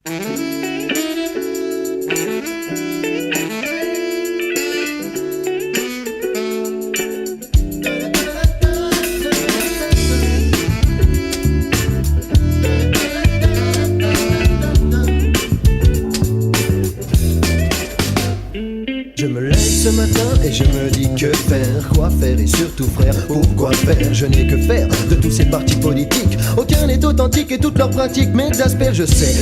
Je me lève ce matin et je me dis que faire, quoi faire et surtout frère, pourquoi faire. Je n'ai que faire de tous ces partis politiques. Aucun n'est authentique et toutes leurs pratiques m'exaspèrent. Je sais,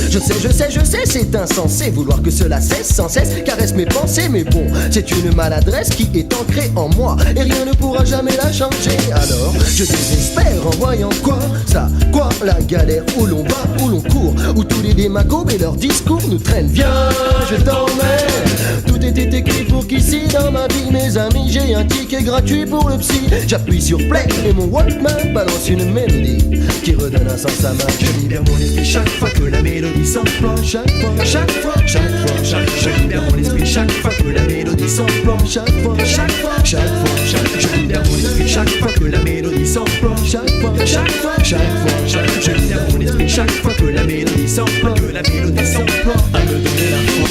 c'est insensé vouloir que cela cesse sans cesse, caresse mes pensées. Mais bon, c'est une maladresse qui est ancrée en moi et rien ne pourra jamais la changer. Alors je désespère en voyant quoi, ça, quoi, la galère où l'on va, où l'on court, où tous les démagogos et leurs discours nous traînent. Viens, je t'emmène. Tout était écrit pour qu'ici dans ma vie, mes amis, j'ai un ticket gratuit pour le psy. J'appuie sur play et mon Walkman balance une mélodie qui redonne un sens à ma vie. Je libère mon esprit chaque fois que la mélodie s'emploie. Chaque fois, je libère mon esprit chaque fois que la mélodie s'emploie. Chaque fois, je libère mon esprit chaque fois que la mélodie s'emploie. Chaque fois, je libère mon esprit chaque fois que la mélodie s'emploie. Que la mélodie s'emploie à me donner la foi.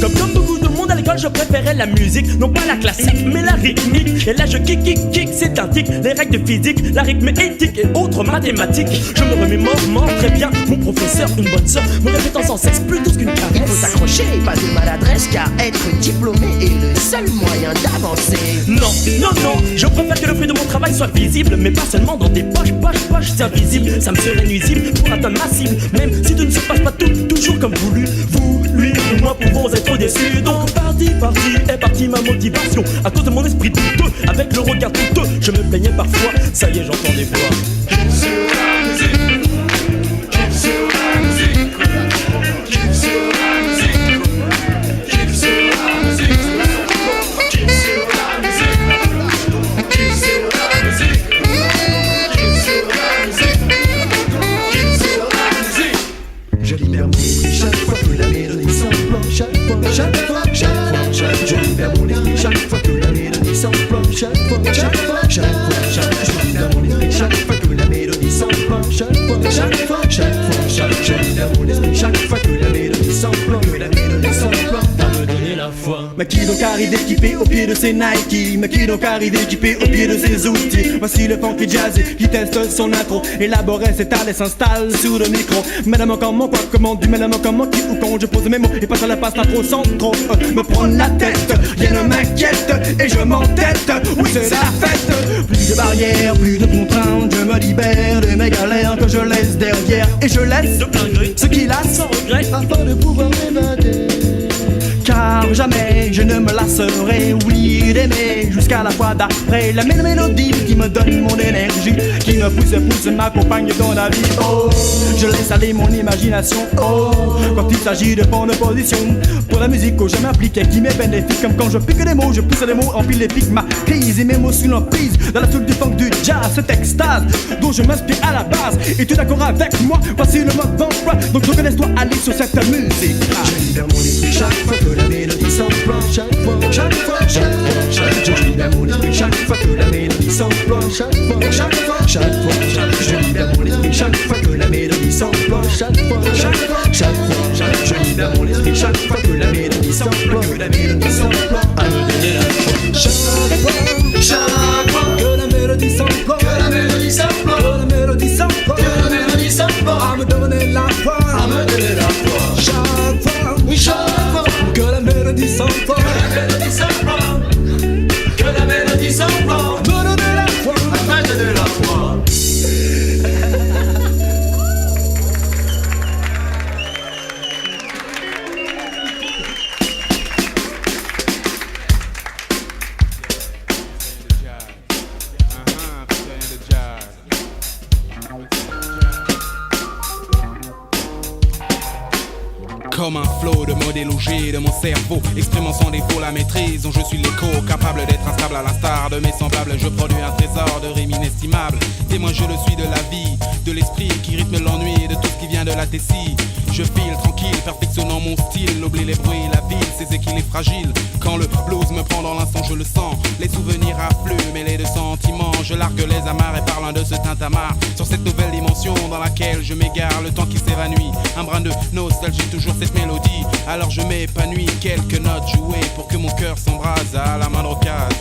Comme beaucoup de monde à l'école, je préférais la musique, non pas la classique, mais la rythmique. Et là je kick, c'est un tic. Les règles de physique, l'arithmétique et autres mathématiques. Je me remémore très bien mon professeur, une bonne sœur, me répétant sans cesse plus douce qu'une caresse. Il faut s'accrocher, pas de maladresse, car être diplômé est le seul moyen d'avancer. Non, je préfère que le fruit de mon travail soit visible, mais pas seulement dans des poches, c'est invisible. Ça me serait nuisible pour atteindre ma cible, même si tout ne se passe pas toujours comme voulu. Vous, lui ou moi pouvons être déçus. Donc est partie ma motivation. À cause de mon esprit douteux, avec le regard douteux, je me plaignais parfois, ça y est j'entends des voix. Je libère mon esprit chaque fois que la mélodie s'emploie. Chaque fois, je libère mon esprit chaque fois que la mélodie s'emploie. Chaque fois, je libère mon esprit chaque fois que la mélodie s'emploie. Chaque fois, je libère mon esprit chaque fois que la mélodie s'emploie. Que la mélodie s'emploie à me donner la foi. Mais qui donc arrive équipé au pied de ses Nike? Mais qui donc arrive équipé au pied de ses outils? Voici le funky jazz qui teste son intro. Élaboré, s'étale et s'installe sur le micro. Madame comment, quoi, comment, du madame comment, qui ou quand je pose mes mots et passe à la passe l'intro sans trop me prendre la tête. Rien ne m'inquiète et je m'entête. Oui, c'est la fête. Plus de barrières, plus de contraintes. Je me libère de mes galères que je laisse derrière. Et je laisse de plein gré ce qui lasse sans regret, afin de pouvoir m'évader. Car jamais je ne me lasserai, oublier d'aimer jusqu'à la fois d'après. La même mélodie qui me donne mon énergie, qui me pousse, m'accompagne dans la vie. Oh, je laisse aller mon imagination. Oh, quand il s'agit de prendre position pour la musique que je m'applique et qui m'est bénéfique. Comme quand je pique des mots, je pousse les mots, empile les pics, ma crise et mes mots sous l'emprise dans la soul du funk du jazz, cette extase dont je m'inspire à la base. Et tu es d'accord avec moi? Voici le mode d'emploi, donc reconnais-toi aller sur cette musique. Je libère mon esprit chaque fois que la mélodie s'emploie. Chaque fois, je libère mon esprit chaque fois que la mélodie s'emploie. Chaque fois, je libère mon esprit chaque fois que la mélodie s'emploie. Chaque fois, je libère mon esprit chaque fois que la mélodie s'emploie. Que la mélodie s'emploie à me donner la foi. Chaque fois que la mélodie s'emploie. Que la mélodie s'emploie. Que la mélodie s'emploie. Que la mélodie s'emploie à me donner la foi. À me donner la foi. Chaque fois que la mélodie s'emploie. Que la mélodie s'emploie. Que la mélodie s'emploie. Me donner la foi. À me donner la foi. Comme un flot de mots délogés de mon cerveau, exprimant sans défaut la maîtrise dont je suis l'écho, capable d'être instable à l'instar de mes semblables. Je produis un trésor de rimes inestimables, témoin je le suis de la vie, de l'esprit qui rythme l'ennui de tout ce qui vient de la tessie. Je file tranquille, perfectionnant mon style. Oublie les bruits, la ville, ses équilibres fragiles. Quand le blues me prend dans l'instant, je le sens. Les souvenirs affluent, mêlés de sentiments. Je largue les amarres et parlant de ce tintamarre. Sur cette nouvelle dimension dans laquelle je m'égare, le temps qui s'évanouit. Un brin de nostalgie, toujours cette mélodie. Alors je m'épanouis, quelques notes jouées pour que mon cœur s'embrase à la moindre occasion.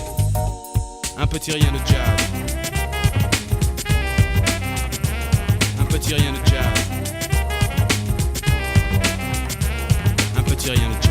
Un petit rien de jazz. Un petit rien de jazz. Un petit rien de jazz.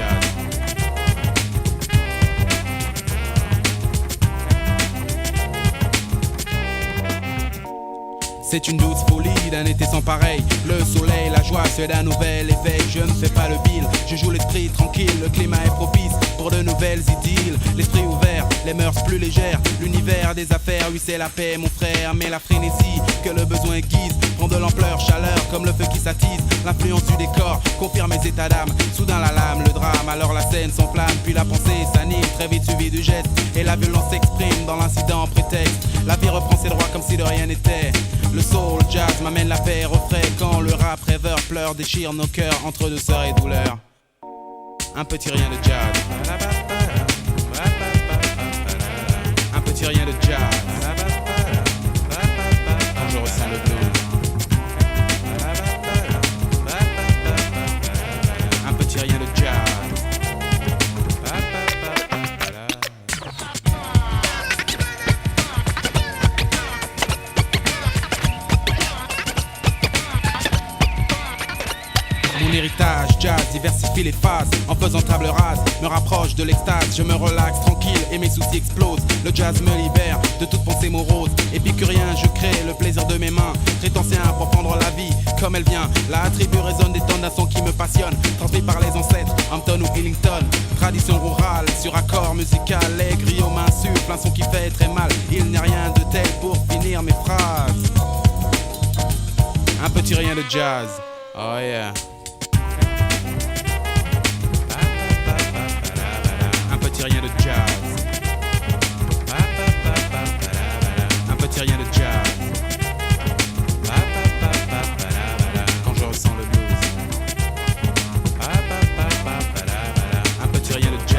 C'est une douce folie d'un été sans pareil. Le soleil, la joie, c'est d'un nouvel éveil. Je ne fais pas le bill, je joue l'esprit tranquille. Le climat est propice pour de nouvelles idylles. L'esprit ouvert, les mœurs plus légères. L'univers des affaires, oui c'est la paix mon frère. Mais la frénésie que le besoin guise prend de l'ampleur, chaleur comme le feu qui s'attise. L'influence du décor confirme mes états d'âme. Soudain la lame, le drame, alors la scène s'enflamme. Puis la pensée s'anime, très vite suivi du geste. Et la violence s'exprime dans l'incident prétexte. La vie reprend ses droits comme si de rien n'était. Le soul jazz m'amène la paix au frais. Quand le rap rêveur pleure, déchire nos cœurs entre douceur et douleur. Un petit rien de jazz. Un petit rien de jazz. Quand je ressens le blues. Un petit rien de jazz. Mon héritage, jazz, diversifie les phases. En faisant table rase, me rapproche de l'extase. Je me relaxe tranquille et mes soucis explosent. Le jazz me libère de toute pensée morose. Épicurien, je crée le plaisir de mes mains. Crétensien pour prendre la vie comme elle vient. La tribu résonne des tonnes d'un son qui me passionne. Transmis par les ancêtres, Hampton ou Ellington. Tradition rurale, sur accord musical. Les griots m'insufflent, un son qui fait très mal. Il n'y a rien de tel pour finir mes phrases. Un petit rien de jazz. Oh yeah. Un petit rien de jazz. Un petit rien de jazz. Quand je ressens le blues. Un petit rien de jazz.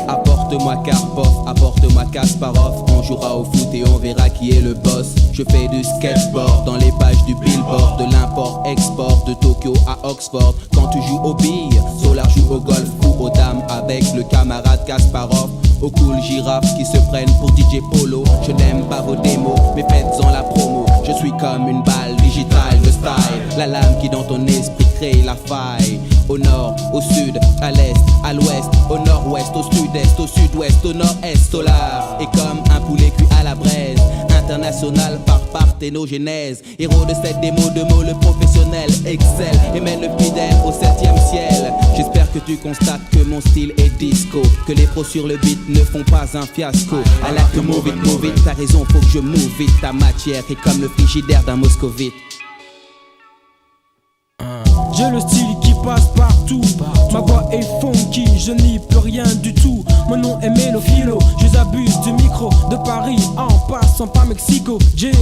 Apporte-moi Karpov, apporte-moi Kasparov. On jouera au foot et on verra qui est le boss. Je fais du skateboard dans les pages du Billboard. De l'import-export de Tokyo à Oxford. Quand tu joues aux billes, Solar joue au golf ou aux dames avec le camarade Kasparov. Aux cool girafes qui se prennent pour DJ Polo. Je n'aime pas vos démos, mais faites-en la promo. Je suis comme une balle digitale de style. La lame qui dans ton esprit crée la faille. Au nord, au sud, à l'est, à l'ouest, au nord-ouest, au sud-est, au sud-ouest, au nord-est, solar. Et comme un poulet cuit à la braise, international par parthénogénèse. Héros de cette démo de mots, le professionnel excelle et mène le fidèle au 7e ciel. J'espère que tu constates que mon style est disco, que les pros sur le beat ne font pas un fiasco. I like to move it, t'as raison, faut que je move vite. Ta matière est comme le frigidaire d'un moscovite. J'ai le style qui passe partout. Ma voix est funky, je n'y peux rien du tout. Mon nom est Mélophilo, je abuse du micro. De Paris en passant par Mexico. J'ai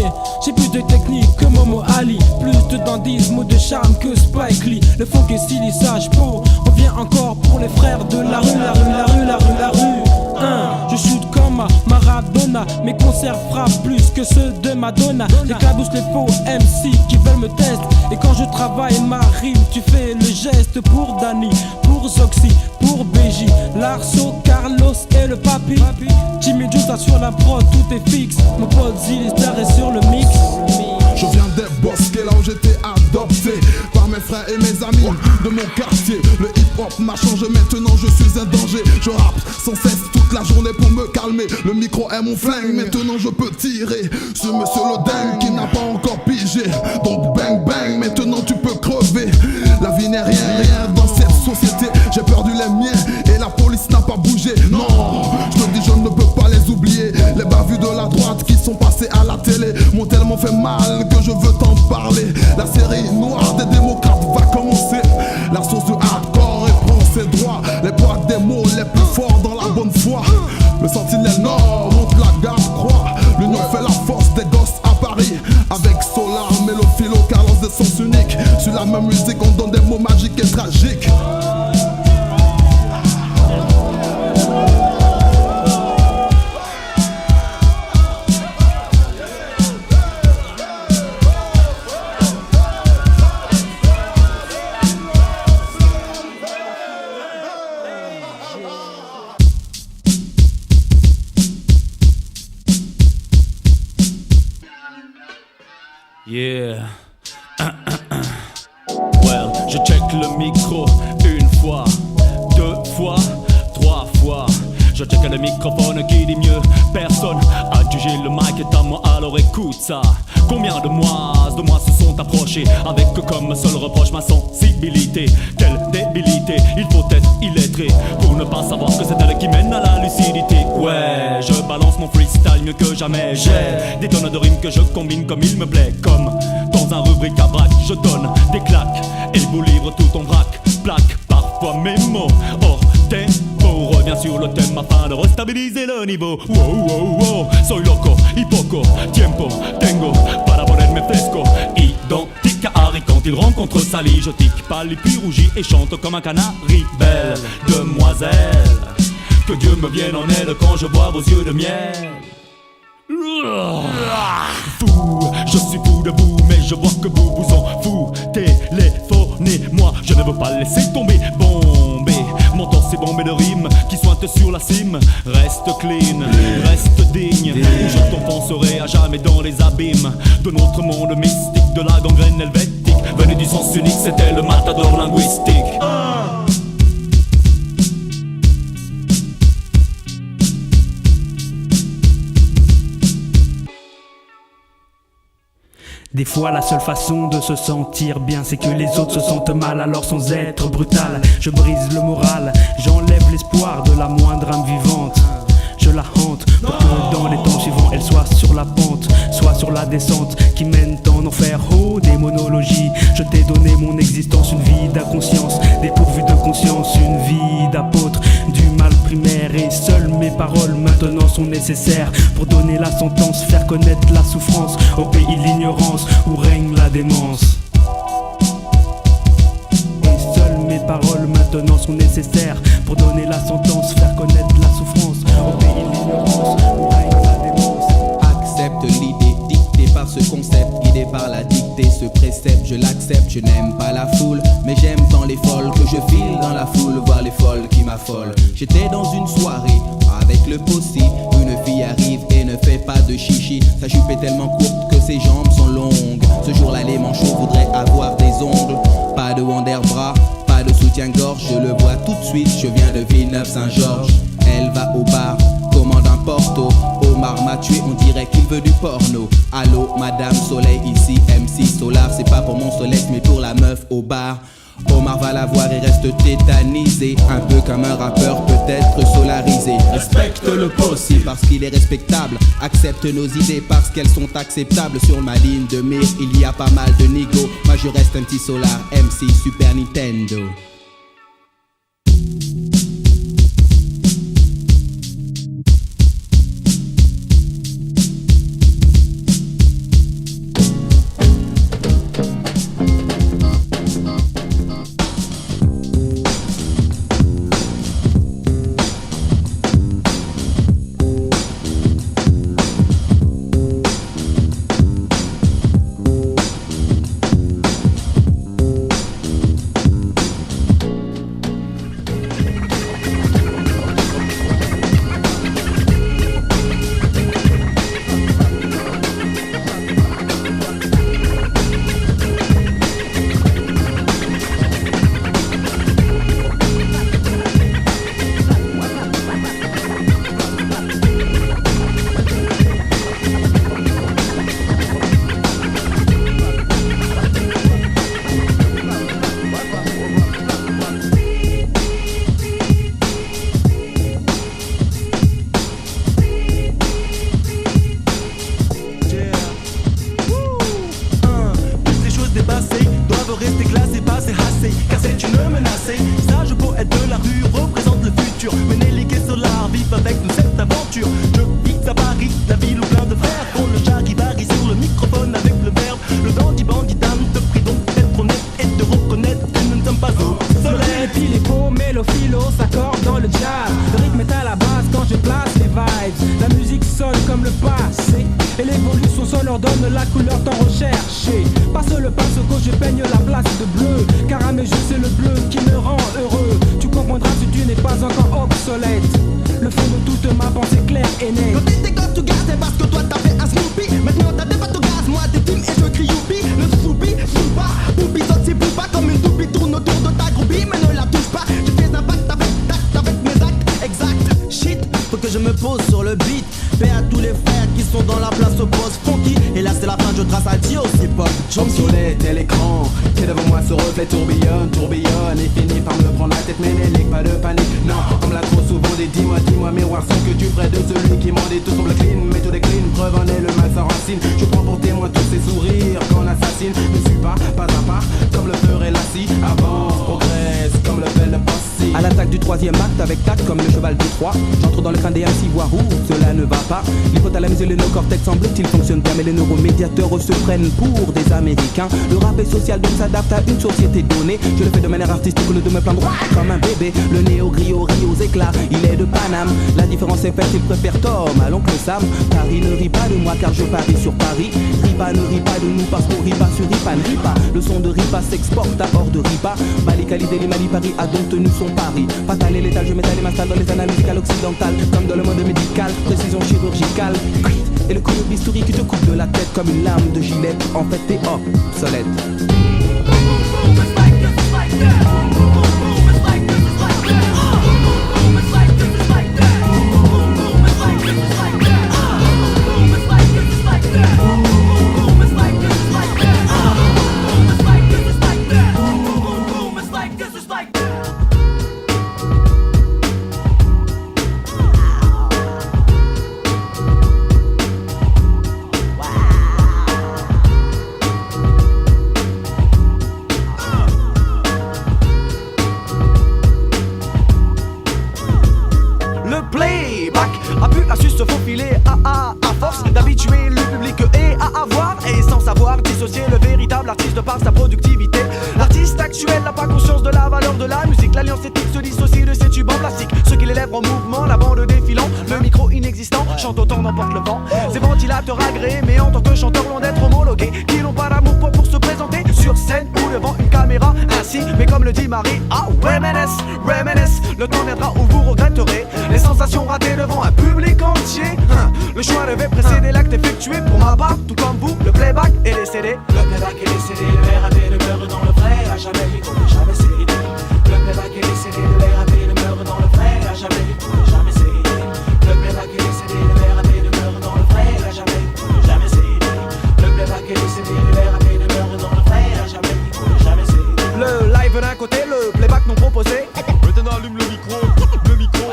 plus de technique que Momo Ali. Plus de dandisme ou de charme que Spike Lee. Le funk est stylissage pour revient encore pour les frères de la rue, la rue, la rue, la rue, la rue. Je shoot comme Maradona. Mes concerts frappent plus que ceux de Madonna. J'éclabousse les faux MC qui veulent me tester. Et quand je travaille ma rime, tu fais le geste pour Danny, pour Zoxy, pour BJ, Larso, Carlos et le papi. Jimmy Juice sur la prod, tout est fixe. Mon pote Zilister est sur le mix. Je viens des bosquets, là où j'étais adopté par mes frères et mes amis de mon quartier. Le hip-hop m'a changé, maintenant je suis un danger. Je rappe sans cesse toute la journée pour me calmer. Le micro est mon flingue, maintenant je peux tirer sur monsieur Lodin qui n'a pas encore pigé. Donc bang bang, maintenant tu peux crever. La vie n'est rien dans cette société. J'ai perdu les miens et la police n'a pas bougé. Non, je te dis je ne peux pas les oublier. Les bavures de la droite qui sont passées à la télé m'ont tellement fait mal que je veux t'en parler. La série noire des démos fort dans la bonne foi. Le sentinelle nord monte la garde croix. L'union fait la force des gosses à Paris. Avec Solar, Mélophilo, Carlos de sens unique. Sur la même musique on donne des mots magiques et tragiques. Yeah. Well, je check le micro une fois, deux fois, trois fois. Je check le microphone qui dit mieux. Personne a jugé, le mic est à moi, alors écoute ça. Combien de mois se sont approchés avec comme seul reproche ma sensibilité. Quelle débilité, il faut être illettré pour ne pas savoir que c'est elle qui mène à la lucidité. Ouais, je balance mon freestyle mieux que jamais. J'ai des tonnes de rimes que je combine comme il me plaît. Comme dans un rubrique à braque, je donne des claques et vous livre tout en vrac. Plaque parfois mes mots hors tempo. Reviens sur le thème afin de restabiliser le niveau. Wow, wow, wow, soy loco y poco tiempo tengo para ponerme fresco. Identique à Harry quand il rencontre Sally. Je tic, pâle puis rougis et chante comme un canari. Belle demoiselle, que Dieu me vienne en aide quand je bois vos yeux de miel. Fou, je suis fou de vous, mais je vois que vous vous en foutez. Téléphonez-moi, je ne veux pas laisser tomber. Bomber, mon torse est bombé de rimes qui sointent sur la cime. Reste clean, reste digne, ou je t'enfoncerai à jamais dans les abîmes de notre monde mystique, de la gangrène helvétique. Venu du sens unique, c'était le matador linguistique. Des fois la seule façon de se sentir bien, c'est que les autres se sentent mal, alors sans être brutal je brise le moral, j'enlève l'espoir de la moindre âme vivante. Je la hante pour que dans les temps suivants elle soit sur la pente, soit sur la descente qui mène en enfer. Oh, démonologie, je t'ai donné mon existence, une vie d'inconscience dépourvue de conscience, une vie d'apôtre du mal primaire. Et seules mes paroles maintenant sont nécessaires pour donner la sentence, faire connaître la souffrance au pays l'ignorance où règne la démence. Et seules mes paroles maintenant sont nécessaires pour donner la sentence, faire connaître la souffrance au pays l'ignorance où règne la démence. Accepte l'idée dictée par ce concept, guidé par la dictée, ce précepte, je l'accepte. Je n'aime pas la foule, mais j'aime tant les folles que je file dans la foule, voir les folles qui m'affolent. J'étais dans une soirée avec le possi, une fille arrive et ne fait pas de chichi. Sa jupe est tellement courte que ses jambes sont longues. Ce jour-là les manchots voudraient avoir des ongles. Pas de Wanderbra, pas de soutien-gorge, je le vois tout de suite, je viens de Villeneuve-Saint-Georges. Elle va au bar, commande un porto. Omar m'a tué, on dirait qu'il veut du porno. Allô, Madame Soleil, ici MC Solar. C'est pas pour mon soleil, mais pour la meuf au bar. Omar va la voir et reste tétanisé, un peu comme un rappeur peut-être solarisé. Respecte le possi parce qu'il est respectable, accepte nos idées parce qu'elles sont acceptables. Sur ma ligne de mire, il y a pas mal de nigos. Moi je reste un petit Solar, MC Super Nintendo. vivre avec nous cette aventure. Je vis à Paris, la ville où plein de frères font le charivari sur le microphone avec le verbe. Le bandit dame te prie donc d'être honnête et de reconnaître que nous ne sommes pas au soleil. Et puis les beaux mélophilos s'accordent dans le jazz. Le rythme est à la base quand je place les vibes. La musique sonne comme le passé et l'évolution sonore donne la couleur tant recherchée. Passe le pinceau, je peigne la place de bleu, car à mes yeux c'est le bleu qui me rend heureux. Tu comprendras si tu n'es pas encore obsolète. Le fond de toute ma pensée claire et nette. Quand t'étais gosse, tu gaz, c'est parce que toi t'as fait un Snoopy. Maintenant t'as des bateaux gaz, moi des teams et je crie youpi. Le Snoopy, Snoopa, Poupi saute si Poupa. Comme une toupie tourne autour de ta groupie, mais ne la touche pas. Je fais un pacte avec mes actes exacts. Shit, faut que je me pose sur le beat. Paix à tous les frères qui sont dans la place au poste funky. Et là c'est la fin, je trace adios, c'est pas Obsolète et l'écran, qui devant moi ce reflet tourbillonne, tourbillonne. Et finit par me prendre la tête ménélique, pas de panique. Non, comme l'a trop souvent dit, dis-moi miroir, sans que tu ferais de celui qui m'en dit tout semble clean. Mais tout décline, preuve en est le mal sans racine. Je prends pour témoin tous ces sourires qu'on assassine. Ne suis pas à pas, comme le ferait la scie. Avance, progresse, comme le fait le passé. À l'attaque du troisième acte avec tact comme le cheval de Troie. J'entre dans le crâne des MC, voir où cela ne va pas. L'hypothalamus et le néocortex semble-t-il fonctionnent bien, mais les neuromédiateurs se prennent pour des Américains. Le rap est social donc s'adapte à une société donnée. Je le fais de manière artistique au lieu de me plaindre comme un bébé. Le néo gris aux éclats, il est de Paname. La différence est faite, il préfère Tom à l'oncle Sam. Paris ne rit pas de moi car je parie sur Paris. Ripa ne rit pas de nous parce qu'on rit pas sur Ripa ne rit pas. Le son de Ripa s'exporte à hors de Ripa. Balikali, Deli, Mali, Paris a donc tenu son pari. Fatal et létal, je m'étale et m'installe dans les annales musicales occidentales. Comme dans le mode médical, précision chirurgicale. Et le collier bistouri qui te coupe de la tête comme une lame de gilet. En fait t'es obsolète. L'artiste par sa productivité. L'artiste actuel n'a pas conscience de la valeur de la musique. L'alliance éthique se dissocie de ces tubes en plastique. Ceux qui les lèvent en mouvement, la bande défilant. Le micro inexistant, chante autant n'emporte le vent. Ces ventilateurs agréés, mais en tant que chanteur loin d'être homologués. Qui n'ont pas d'amour pour se présenter sur scène ou devant une caméra. Ainsi, mais comme le dit Marie, reminisce. Le temps viendra où vous regretterez les sensations ratées devant un public entier. Le choix devait précéder l'acte effectué. Pour ma part, tout comme vous, le playback et les CD. Le playback et les CD, le RAP demeure dans le vrai, à jamais il faut jamais céder. Le playback et les CD, le RAP demeure dans le vrai, à jamais il faut jamais céder. Le playback et les CD, le RAP demeure dans le vrai, à jamais il faut jamais céder. Le playback et les CD, le RAP demeure dans le vrai, à jamais il faut jamais céder. Le live d'un côté, le playback non proposé. Maintenant allume le micro.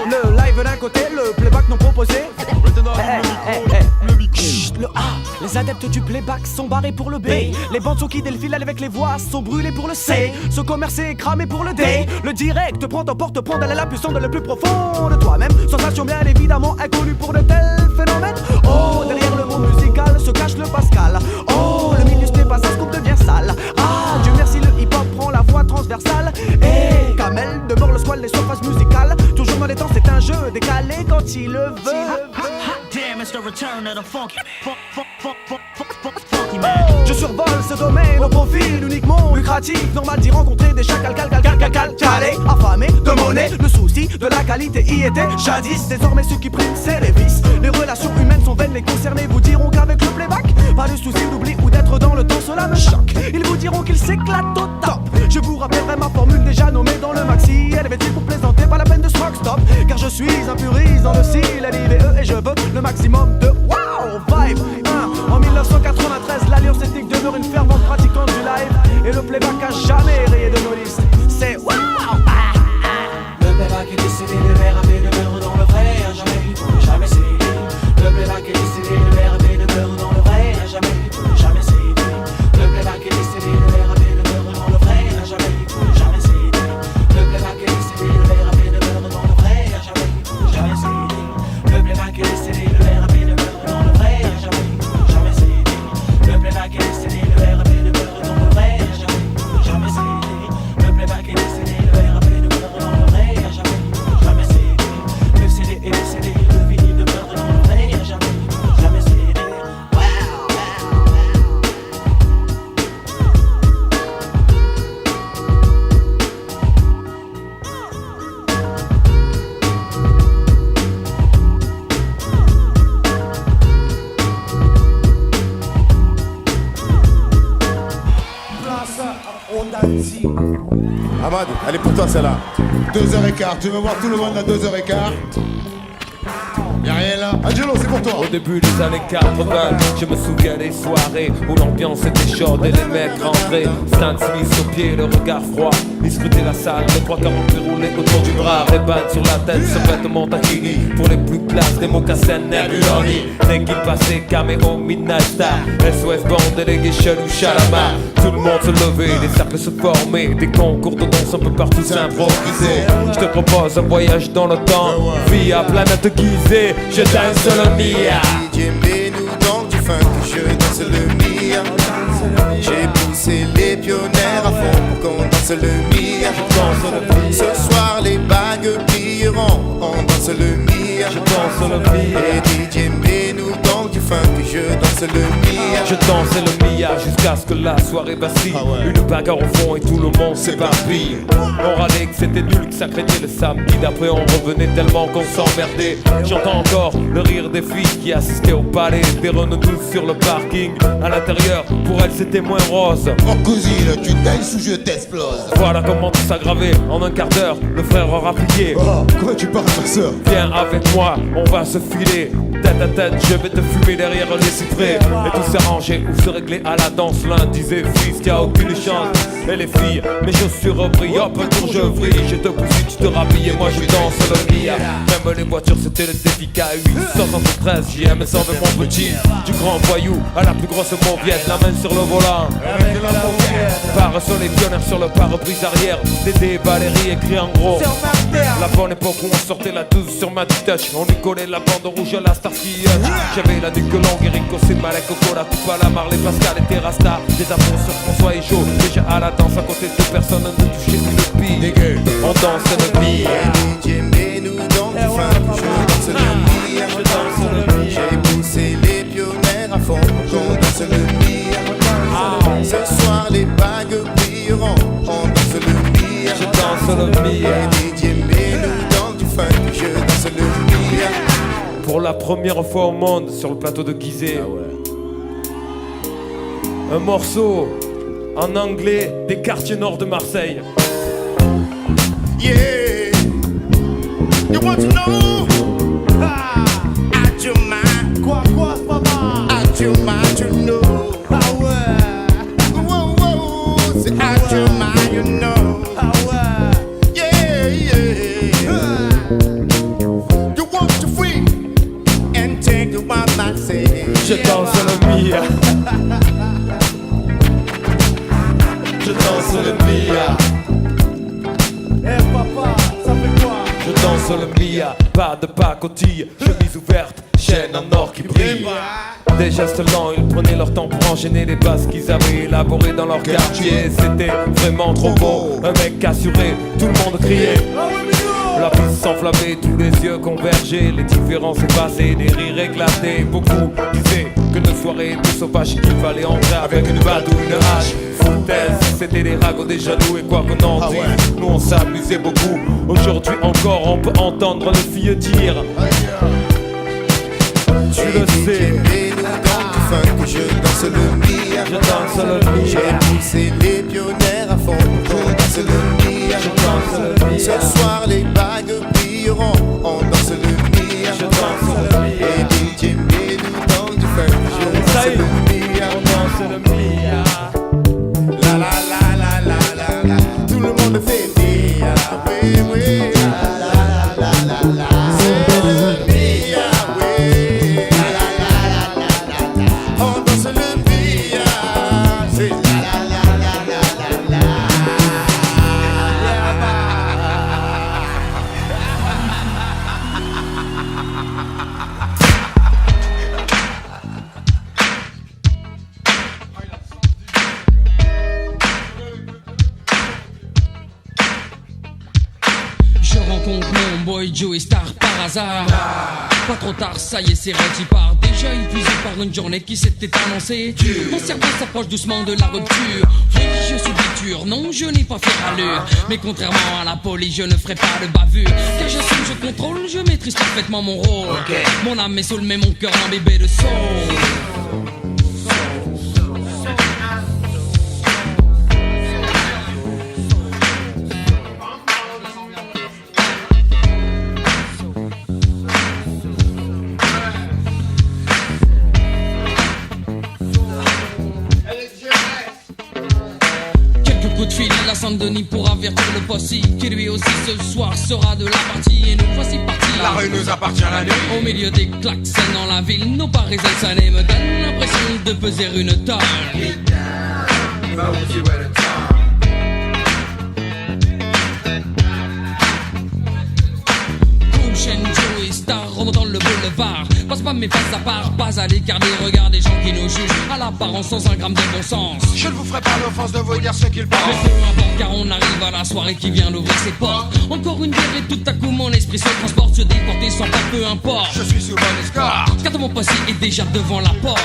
Le live d'un côté, le playback non proposé. Maintenant allume le micro. Le A, les adeptes du playback sont barrés pour le B. Les bandes qui défilent avec les voix sont brûlés pour le C. Ce commerce est cramé pour le D. Le direct prend ton porte-prendre, elle est la puissance de le plus profond de toi-même. Sensation bien évidemment inconnue pour de tels phénomènes. Oh, derrière le mot musical se cache le Pascal. Oh, le milieu n'est pas un scoop devient sale. Ah, Dieu merci, le hip-hop prend la voie transversale. Et Kamel demeure le squal des surfaces musicales. Toujours dans les temps, c'est un jeu décalé quand il le veut. Damn, it's the return of the funky man. Je survole ce domaine au profil uniquement lucratif. Normal d'y rencontrer des chats calés, affamés de monnaie. Le souci de la qualité y était jadis. Désormais ce qui prime c'est les vices. Les relations humaines sont vaines, les concernés vous diront qu'avec le playback pas de souci d'oubli ou d'être dans le temps, cela me choque. Ils vous diront qu'ils s'éclatent au top. Je vous rappellerai ma formule déjà nommée dans le maxi. Elle est pour plaisanter, pas la peine de se rock stop. Car je suis un puriste dans le style LIVE et je veux le maximum de wow vibe. En 1993, l'alliance ethnique demeure une fervente pratiquante du live. Et le playback a jamais rayé de nos listes. C'est wow. Le playback est décédé, le RAP demeure dans le vrai, à jamais il faut jamais céder. Le playback est décédé, le RAP demeure dans le vrai, à jamais il faut jamais céder. Le playback est décédé, le RAP demeure dans le vrai, à jamais il faut jamais céder. Le playback est décédé, le RAP demeure dans le vrai, à jamais il faut jamais céder. Elle est pour toi celle-là. 2h15, tu veux voir tout le monde à 2h15? Y'a rien là. Angelo, c'est pour toi. Au début des années 80, je me souviens des soirées où l'ambiance était chaude et les mecs rentraient. Stan Smith au pied, le regard froid. Ils scrutaient la salle, les 3 quarts roulés autour du bras. Ray-Ban sur la tête, ce vêtement taquini. Pour les plus classes, des mocassins Nebuloni. Dès qu'il passait, caméo, Midnight Star, SOS Band, délégué Chelou, Chalama. Tout le monde se levait, des cercles se formaient. Des concours de danse un peu partout s'improvisaient. Je te propose un voyage dans le temps, via planète Gizeh. Je danse le Mia. DJ mets-nous dans du funk, je danse le Mia. J'ai poussé les pionnières à fond pour qu'on danse le Mia. Ce soir les bagues brilleront, on danse le Mia. Je danse le Mia. Et DJ mets-nous dans du funk, je danse le Mia. Je danse le Mia jusqu'à ce que la soirée vacille. Une bagarre au fond et tout le monde s'éparpille. On râlait que c'était nul, que ça craignait le samedi d'après. On revenait tellement qu'on s'emmerdait. J'entends encore le rire des filles qui assistaient au palais. Des Renault 12 sur le parking. À l'intérieur, pour elles c'était moins rose. Oh cousine, tu danses ou je t'explose. Voilà comment tout s'aggravait. En un quart d'heure, le frère aura plié. Oh, comment tu parles à ta soeur? Viens avec moi, on va se filer. Tête à tête, je vais te fumer derrière les cyprès. Et tout s'arrangeait ou se régler à la danse. L'un disait fils, y'a aucune chance. Et les filles, mes chaussures brillent, hop, un tour je vrille. Je te pousse, tu te rhabilles et moi je danse le Mia. Même les voitures, c'était le défi K8 73, JM sans mon petit. Du grand voyou à la plus grosse mauviette, la main sur le volant. Barre sur les pionniers sur le pare-brise arrière. Dédé, Valérie écrit en gros. La bonne époque où on sortait la 12 sur ma touch. On lui collait la bande rouge à la Star Ski. J'avais la nuque longue, Eric Cossé, Malek, Cola, Coupa, la Marley, Pascal et Terrasta. Des amours sur François et Joe. Déjà à la danse à côté de personne ne touchait une bille. On danse le Mia. DJ mets-nous dans du funk, je danse le Mia. J'ai poussé les pionnières à fond pour qu'on danse le Mia. Ce soir les bagues brilleront, on danse le Mia. Je danse le Mia. DJ mets-nous dans du funk, je danse le Mia. Pour la première fois au monde sur le plateau de Gizeh. Un morceau en anglais des quartiers nord de Marseille. Yeah, you want to know? At your mind, Quoi, papa? at your mind, you know. Ah ouais, Whoa, whoa, c'est at your mind, you know. ah ouais. Yeah, yeah. You want to free and take what I say. Je danse le Mia. Je danse le Mia. Eh papa, ça fait quoi? Je danse le Mia. Pas de pacotille, chemise ouverte, chaîne en or qui brille. Des gestes lents, ils prenaient leur temps pour enchaîner les basses qu'ils avaient élaborées dans leur quartier. C'était vraiment trop beau, un mec assuré, tout le monde criait. La piste s'enflammait, tous les yeux convergeaient, les différences effacées, des rires éclatés. Beaucoup disaient que nos soirées étaient sauvages, qu'il fallait entrer avec une batte ou une hache. Foutaise, c'était des ragots, des jaloux et quoi qu'on en dise, nous on s'amusait beaucoup. Aujourd'hui encore, on peut entendre les filles dire. Tu le sais. Mets-nous dans du funk, je danse le Mia. Je danse le Mia. J'ai poussé les pionnières à fond pour qu'on danse le Mia. Je danse le Mia. Ce soir les bagues brilleront, on danse le Mia. Je danse le Mia. Et DJ mets-nous dans du funk, je Ça y danse est, le Mia. on danse le Mia. La la la la la la la. Tout le monde fait Mia, oui oui. La la la la la. C'est le Mia, oui. La la la la la la. On danse le Mia. C'est la la la la la la la. Je rencontre mon boy Joe et Star par hasard. Pas trop tard, ça y est, c'est Red, il part déjà épuisé par une journée qui s'était annoncée. Mon cerveau s'approche doucement de la rupture. Oui, je suis biture, non, je n'ai pas fait rallure. Mais contrairement à la police, je ne ferai pas de bavure. Car je suis, je contrôle, je maîtrise parfaitement mon rôle. Mon âme est soul, mais mon cœur un bébé de soul. Saint-Denis pour avertir le possi qui lui aussi ce soir sera de la partie. Et nous voici partis. La rue nous appartient la nuit. Au milieu des klaxons dans la ville, nos parisiens salés me donnent l'impression de peser une tonne. Joey Star remontant le boulevard. Passe pas mes passes à part, pas à l'écart des regards des gens qui nous jugent. À l'apparence sans un gramme de bon sens. Je ne vous ferai pas l'offense de vous dire ce qu'ils pensent. Mais peu importe car on arrive à la soirée qui vient d'ouvrir ses portes. Encore une bière et tout à coup mon esprit se transporte. Se déporter sans pas peu importe. Je suis sous bon escorte. Car mon posse est déjà devant la porte.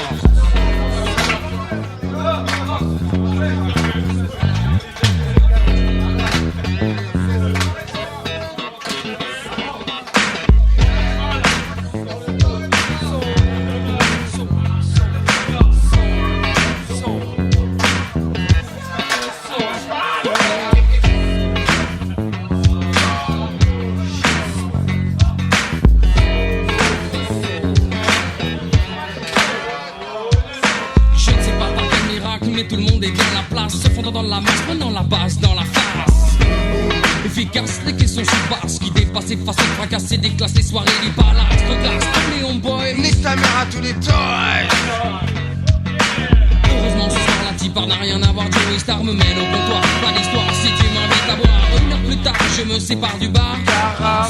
Tout le monde est dans la place, se fondant dans la masse, prenant la base dans la face. Efficace, les questions sont basses, qui dépassent, effacent, fracassent, déclassent les soirées du palace. Reglace, comme les homeboys, nique ta mère à tous les toys. Heureusement ce soir la tipar n'a rien à voir. Joey Star me mène au comptoir. Pas d'histoire si tu m'invites à boire. Une heure plus tard je me sépare du bar.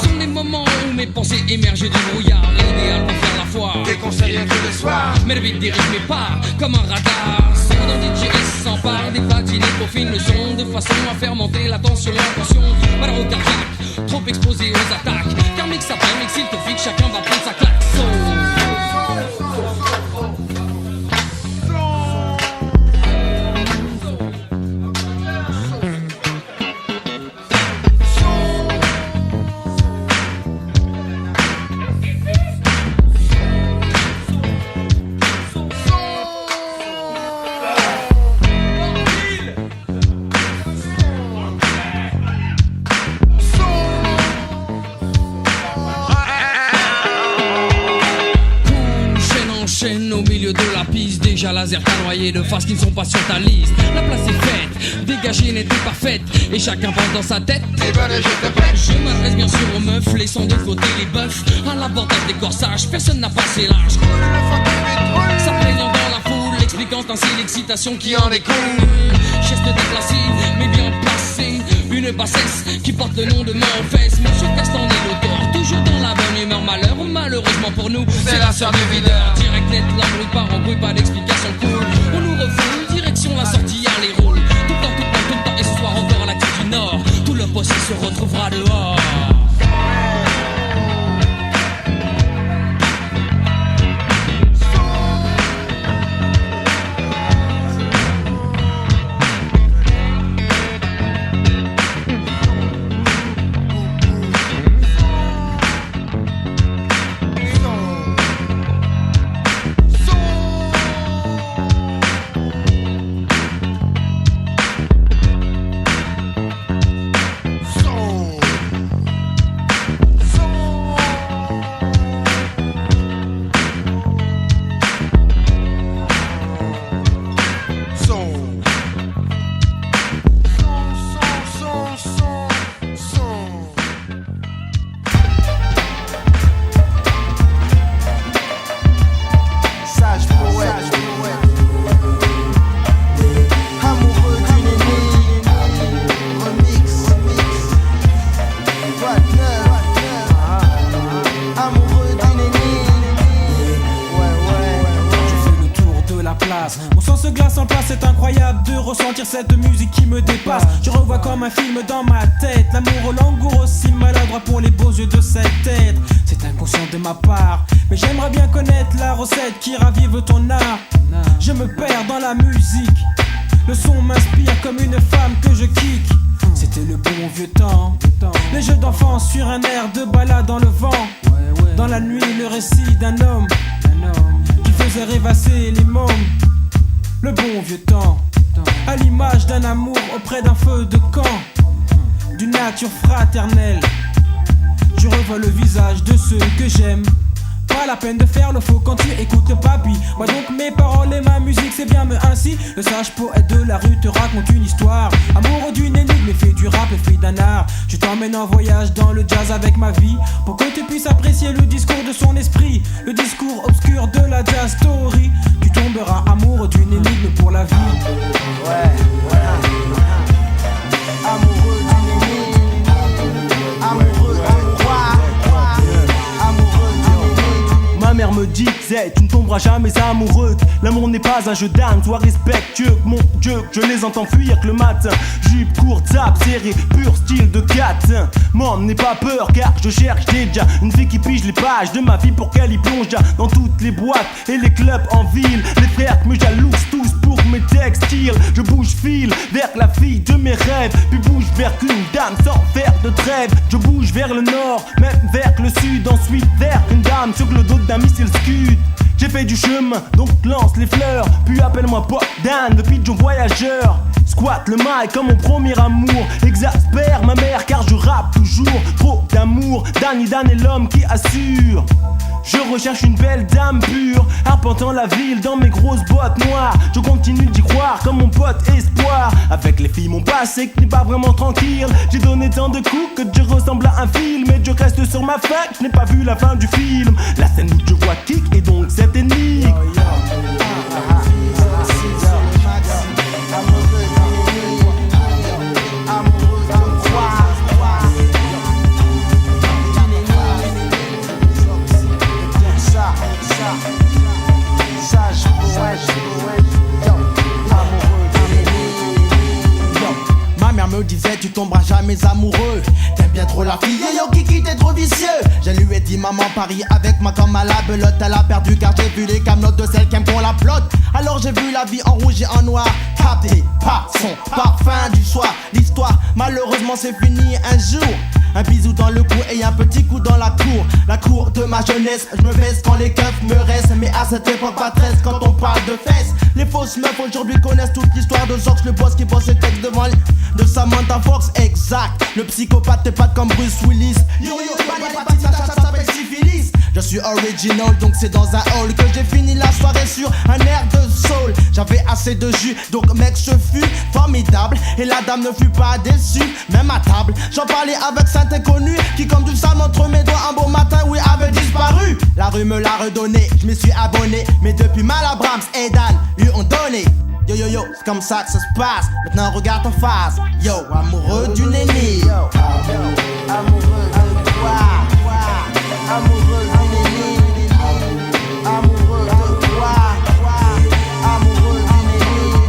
Sont les moments où mes pensées émergent du brouillard. L'idéal pour faire la foi, déconseillé tous les soirs. Mais le beat dirige mes pas comme un radar. Son dans DJS s'empare des platines et peaufine le son de façon à faire monter la tension. Attention, malheur cardiaque, trop exposé aux attaques. Car mix après mix il te fixe, chacun va prendre sa claque. Au milieu de la piste, déjà laser t'as noyé de faces qui ne sont pas sur ta liste. La place est faite, dégagée n'était pas faite, et chacun pense dans sa tête. Je m'adresse bien sûr aux meufs, laissant de côté les bœufs. À l'abordage des corsages, personne n'a passé l'âge. Ça plaignant dans la foule, expliquant ainsi l'excitation qui en découle. Geste déplacé, mais bien placé, une bassesse qui porte le nom de main aux fesses. Monsieur Castan est l'auteur, toujours dans la bonne humeur. Malheureusement pour nous, c'est la sœur du videur. Direct net, la bruit part en bruit, pas d'explication cool. On nous refoule, direction la sortie à les rôles. Tout le temps, tout le temps, tout le temps, et ce soir encore la tête du Nord. Tout le poste se retrouvera dehors. Mon sang se glace en place, c'est incroyable de ressentir cette musique qui me dépasse. Je revois comme un film dans ma tête l'amour au langour aussi maladroit pour les beaux yeux de cette tête. C'est inconscient de ma part, mais j'aimerais bien connaître la recette qui ravive ton art. Je me perds dans la musique, le son m'inspire comme une femme que je kick. C'était le bon vieux temps, les jeux d'enfance sur un air de balade dans le vent. Dans la nuit, le récit d'un homme qui faisait rêvasser les mômes. Le bon vieux temps, à l'image d'un amour auprès d'un feu de camp, d'une nature fraternelle. Je revois le visage de ceux que j'aime pas la peine de faire le faux quand tu écoutes le papy. Moi donc mes paroles et ma musique c'est bien mais ainsi. Le sage poète de la rue te raconte une histoire. Amoureux d'une énigme, fait du rap et fait d'un art. Je t'emmène en voyage dans le jazz avec ma vie, pour que tu puisses apprécier le discours de son esprit, le discours obscur de la jazz story. Tu tomberas amoureux d'une énigme pour la vie. Ouais, amoureux d'une énigme. Amoureux de quoi? Amoureux d'une énigme. Ma mère me disait, tu ne tomberas jamais amoureux. L'amour n'est pas un jeu d'âme, sois respectueux. Mon Dieu, je les entends fuir que le matin. Jupe courte, zap, serré, pur style de cat. M'en n'aie pas peur car je cherche déjà une fille qui pige les pages de ma vie pour qu'elle y plonge dans toutes les boîtes et les clubs en ville. Les frères me jalousent tous pour mes textiles. Je bouge file vers la fille de mes rêves, puis bouge vers qu'une dame sans faire de trêve. Je bouge vers le nord, même vers le sud, ensuite vers une dame sur le dos d'un missile Scud. J'ai fait du chemin, donc lance les fleurs, puis appelle-moi Pop Dan, le pigeon voyageur. Squatte le mic comme mon premier amour, exaspère ma mère car je rappe toujours. Trop d'amour, Danny Dan est l'homme qui assure. Je recherche une belle dame pure, arpentant la ville dans mes grosses bottes noires. Je continue d'y croire comme mon pote Espoir. Avec les filles mon passé qui n'est pas vraiment tranquille. J'ai donné tant de coups que je ressemble à un film. Et je reste sur ma fac, je n'ai pas vu la fin du film. La scène où je vois kick et donc cette énigme. Ma mère me disait tu tomberas jamais amoureux. T'aimes bien trop la fille, yo Kiki t'es trop vicieux. Je lui ai dit maman parie avec moi comme à la belote. Elle a perdu car j'ai vu les camelotes de celles qui aiment qu'on la plotte. Alors j'ai vu la vie en rouge et en noir. Capté par son parfum du soir. L'histoire malheureusement c'est fini un jour. Un bisou dans le cou et un petit coup dans la cour de ma jeunesse. Je me baisse quand les keufs me restent. Mais à cette époque pas 13 quand on parle de fesses. Les fausses meufs aujourd'hui connaissent toute l'histoire de Zorx, le boss qui bosse le texte devant de Samantha Fox. Exact, le psychopathe t'es pas comme Bruce Willis. Yo ça s'appelle syphilis. Je suis original donc c'est dans un hall que j'ai fini la soirée sur un air de soul. J'avais assez de jus donc mec ce fut formidable. Et la dame ne fut pas déçue, même à table j'en parlais avec cet inconnu qui comme du sable entre mes doigts un beau matin oui avait disparu. La rue me l'a redonné, je m'y suis abonné. Mais depuis Malabrams et Dan lui ont donné. Yo yo yo, c'est comme ça que ça se passe. Maintenant regarde en face. Yo, amoureux d'une énigme. Amoureux de toi. Amoureux d'une énigme. Amoureux de toi. Amoureux d'une énigme.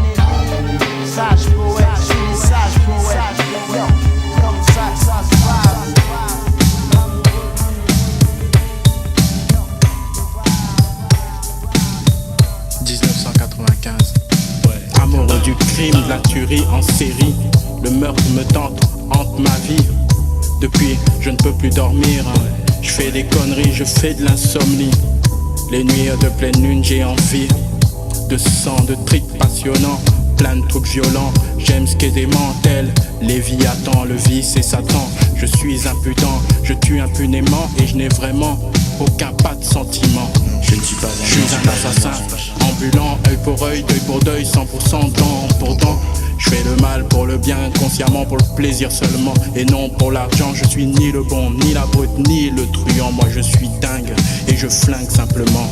Sage poète, je suis sage poète. Yo, comme ça que ça se passe. 1995. Amoureux du crime, de la tuerie en série. Le meurtre me tente, hante ma vie. Depuis, je ne peux plus dormir. Je fais des conneries, je fais de l'insomnie. Les nuits de pleine lune, j'ai envie de sang, de tripes passionnants. Plein de trucs violents, j'aime ce qu'est dément. Tel Léviathan, le vice et Satan. Je suis impudent, je tue impunément. Et je n'ai vraiment aucun pas de sentiment. Je ne suis pas un, je suis un assassin ambulant, œil pour œil, deuil pour deuil, 100% dent pour dent. Je fais le mal pour le bien, consciemment pour le plaisir seulement. Et non pour l'argent, je suis ni le bon, ni la brute, ni le truand. Moi je suis dingue et je flingue simplement.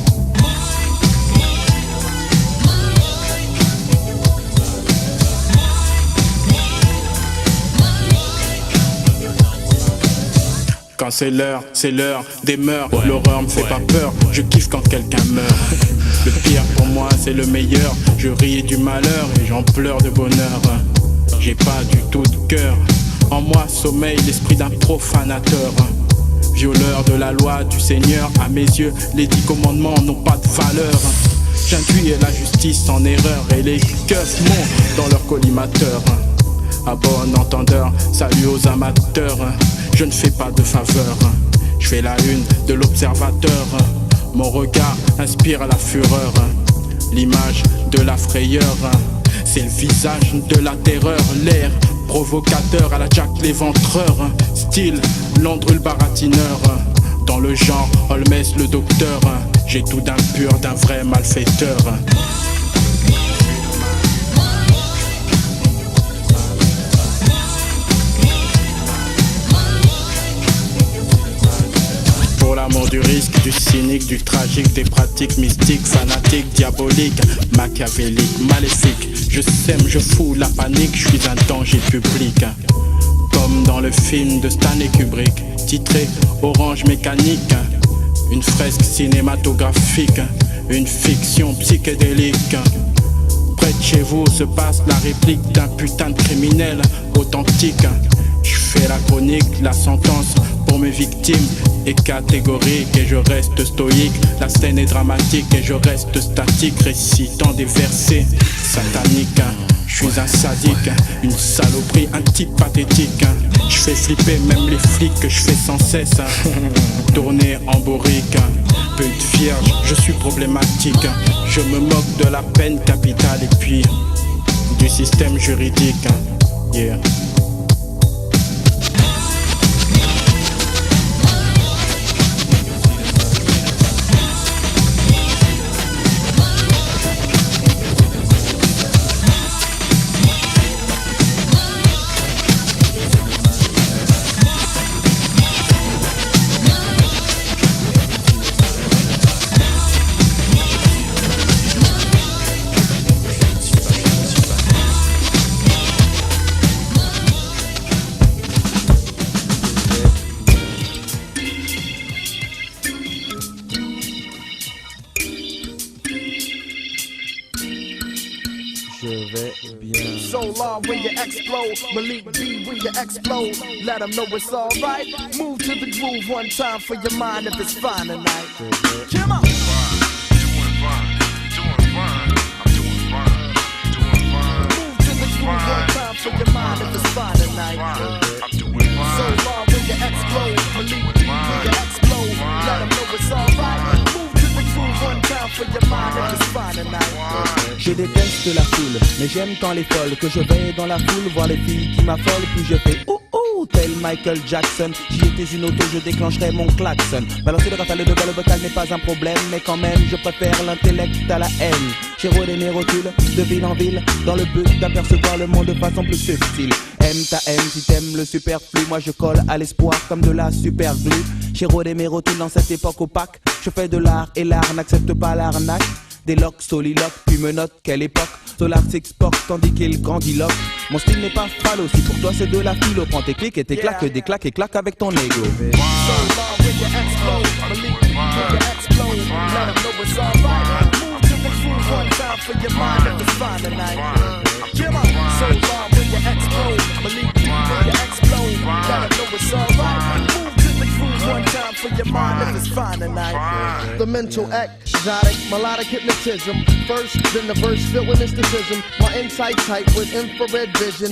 Quand c'est l'heure des meurtres. L'horreur me fait pas peur, je kiffe quand quelqu'un meurt. Le pire pour moi c'est le meilleur. Je ris du malheur et j'en pleure de bonheur. J'ai pas du tout de cœur. En moi sommeille l'esprit d'un profanateur. Violeur de la loi du Seigneur. À mes yeux les 10 commandements n'ont pas de valeur. J'induis la justice en erreur. Et les keufs montent dans leur collimateur. À bon entendeur, salut aux amateurs. Je ne fais pas de faveur. Je fais la une de l'observateur. Mon regard inspire la fureur. L'image de la frayeur, c'est le visage de la terreur. L'air provocateur à la Jack l'éventreur. Style Landru le baratineur. Dans dans le genre Holmes le docteur. J'ai tout d'un pur, d'un vrai malfaiteur. Pour l'amour du risque, du cynique, du tragique, des pratiques mystiques, fanatiques, diaboliques, machiavéliques, maléfiques. Je sème, je fous la panique, je suis un danger public. Comme dans le film de Stanley Kubrick, titré Orange Mécanique. Une fresque cinématographique, une fiction psychédélique. Près de chez vous se passe la réplique d'un putain de criminel authentique. Je fais la chronique, la sentence pour mes victimes est catégorique et je reste stoïque. La scène est dramatique et je reste statique, récitant des versets sataniques. Je suis un sadique, une saloperie, un type pathétique. Je fais flipper même les flics que je fais sans cesse tourner en bourrique. Pute vierge, je suis problématique. Je me moque de la peine capitale et puis du système juridique. Yeah. So long when you explode, Malik B when you explode. Let them know it's alright. Move to the groove one time for your mind if it's fine tonight. Come on. Move to the groove one time for your mind if it's fine tonight. So long when you explode, Malik B when you explode. Let them know it's alright. Move to the groove one time for your mind if it's fine tonight. Je déteste la foule, mais j'aime tant les folles que je vais dans la foule voir les filles qui m'affolent, puis je fais ouh ouh tel Michael Jackson. Si j'étais une auto, je déclencherais mon klaxon. Balancer le rafale de balle vocal n'est pas un problème, mais quand même je préfère l'intellect à la haine. J'ai rodé mes rotules de ville en ville dans le but d'apercevoir le monde de façon plus subtile. Aime ta haine si t'aimes le superflu, moi je colle à l'espoir comme de la super glue. J'ai rodé mes rotules dans cette époque opaque. Je fais de l'art et l'art n'accepte pas l'arnaque. Des locks, soliloques, puis me note quelle époque. Solar s'exporte tandis qu'il grandiloque. Mon style n'est pas phallo, si pour toi c'est de la philo. Prends tes clics et tes claques, des claques et claques avec ton ego. So long when you explode, Malik, when you explode, let them know it's alright. Move to the groove one time for your mind if it's fine tonight. Come on. So long when you explode, Malik, when you explode, let them know it's alright. Move to the groove one time for your mind if it's fine tonight. The mental exotic, melodic hypnotism. First, then the verse filled with mysticism. My insight tight with infrared vision.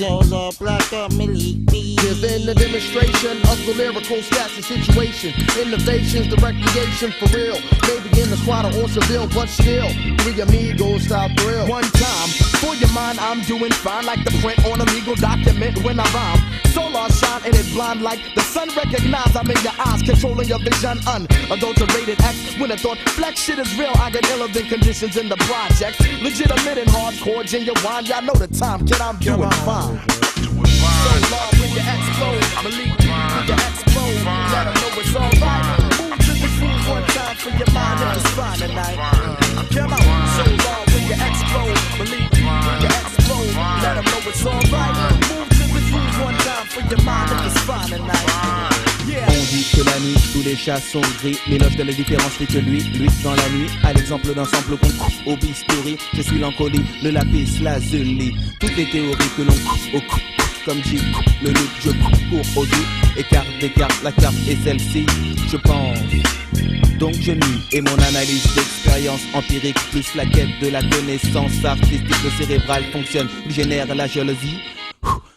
Giving a demonstration of the lyrical stats and situation. Innovations, the recreation for real. Maybe in the squad or Seville, but still, three amigos style thrill. One time, for your mind, I'm doing fine like the print on a legal document when I rhyme. Solar shine and it blind like the sun recognize I'm in your eyes, controlling your vision unadulterated X. When I thought flex shit is real, I get iller than conditions in the projects. Legitimate and hardcore, genuine, y'all know the time, kid, I'm doing fine. So long when you explode, Malik, when you explode, let them know it's alright. Move to the groove one time for your mind if it's fine tonight. Come on. So long when you explode, Malik, when you explode, let them know it's alright. Move to the groove one time for your mind if it's fine tonight. On dit que la nuit, tous les chats sont gris. L'éloge de la différence fait que lui dans la nuit. À l'exemple d'un sample qu'on coupe au bistouri. Je suis l'encolie, le lapis lazuli. Toutes les théories que l'on coupe au coupe. Comme j'y coupe le look, je coupe court au doux. Écarte des cartes, la carte est celle-ci. Je pense, donc je nuis. Et mon analyse d'expérience empirique, plus la quête de la connaissance artistique, le cérébral fonctionne, il génère la jalousie.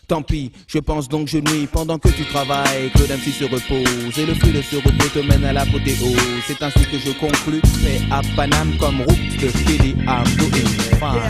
Tant pis, je pense donc je nuis pendant que tu travailles, Claude MC se repose et le flux de ce repos te mène à l'apothéose. C'est ainsi que je conclus, paix à Paname comme route de Philly à doing fine.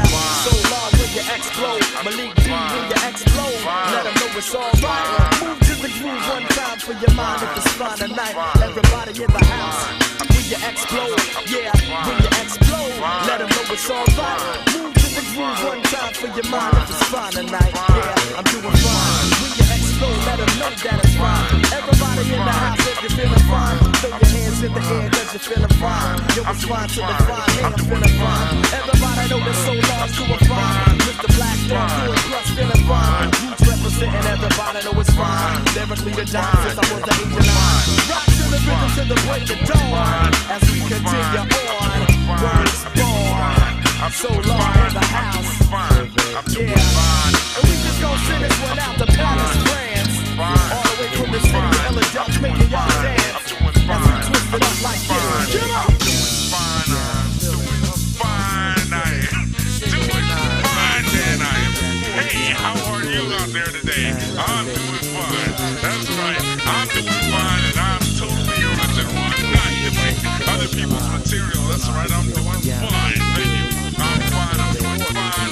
So long when you explode, Malik B when you explode, let them know it's alright. Move to the groove one time for your mind if it's fine tonight. everybody in the house. When you explode, yeah, when you explode, let them know it's alright. Move to the groove one time for your mind if it's fine tonight. Yeah, I'm doing fine. When you explode, let them know that it's fine. Everybody in the house, if you're feeling fine, throw your hands in the air cause you're feeling fine. Yo, it's fine to the fine, hey, I'm feeling fine. Everybody know that so lost to a fine. Mr. Black Dog, do it plus feeling fine. Youth representing everybody know it's fine. Lyrically the dime since I was the age of 9. Rock to the rhythm to the break of dawn. As we continue on, words born. So long in the house. Yeah. And we just gon' send this one out to Paris, France. All the way from the city of Philadelphia, making y'all dance. As we twist it up like this. Get up! Hey, how are you out there today? I'm doing fine. That's right. I'm doing fine, and I'm totally original. I'm not doing other people's material. That's right. I'm doing fine. Thank you. I'm fine. I'm doing fine.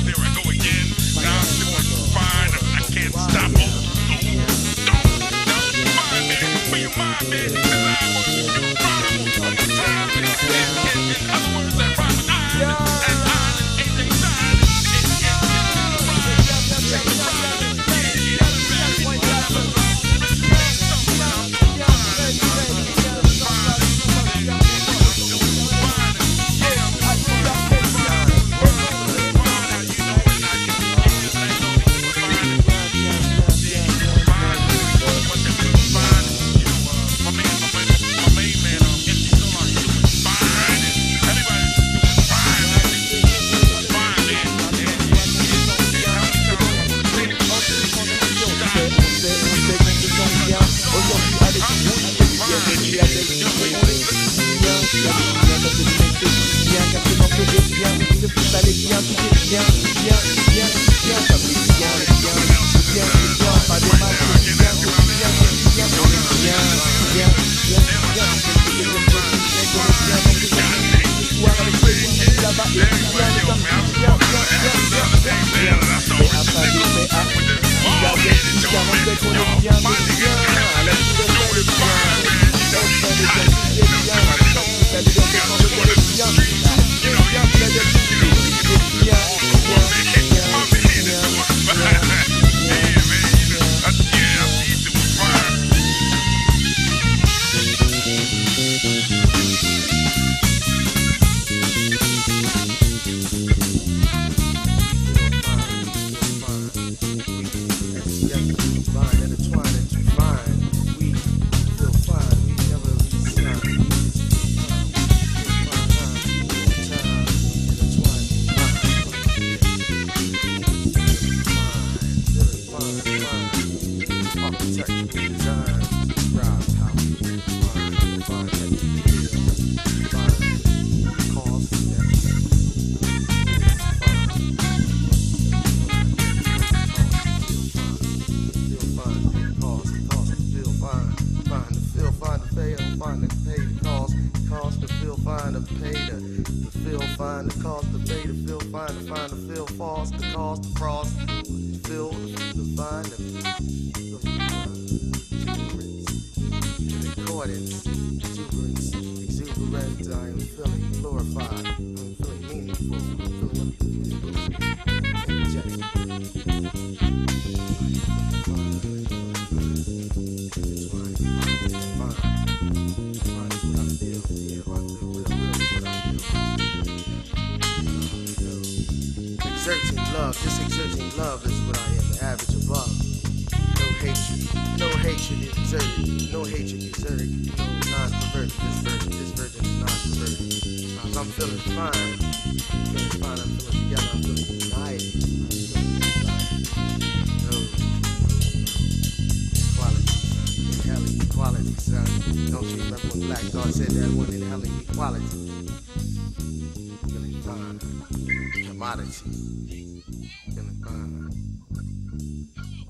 There I go again. Now I'm doing fine. I can't stop. Fine, man. Where you mind, man? Cause I want to do fine. One more time. In other words, that rhyme with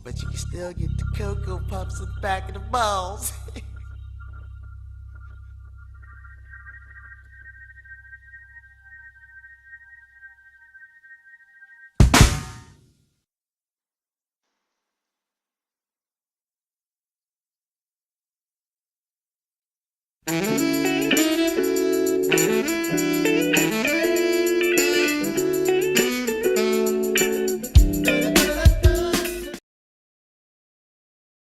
but you can still get the Cocoa Pops in the back of the balls. Thank you.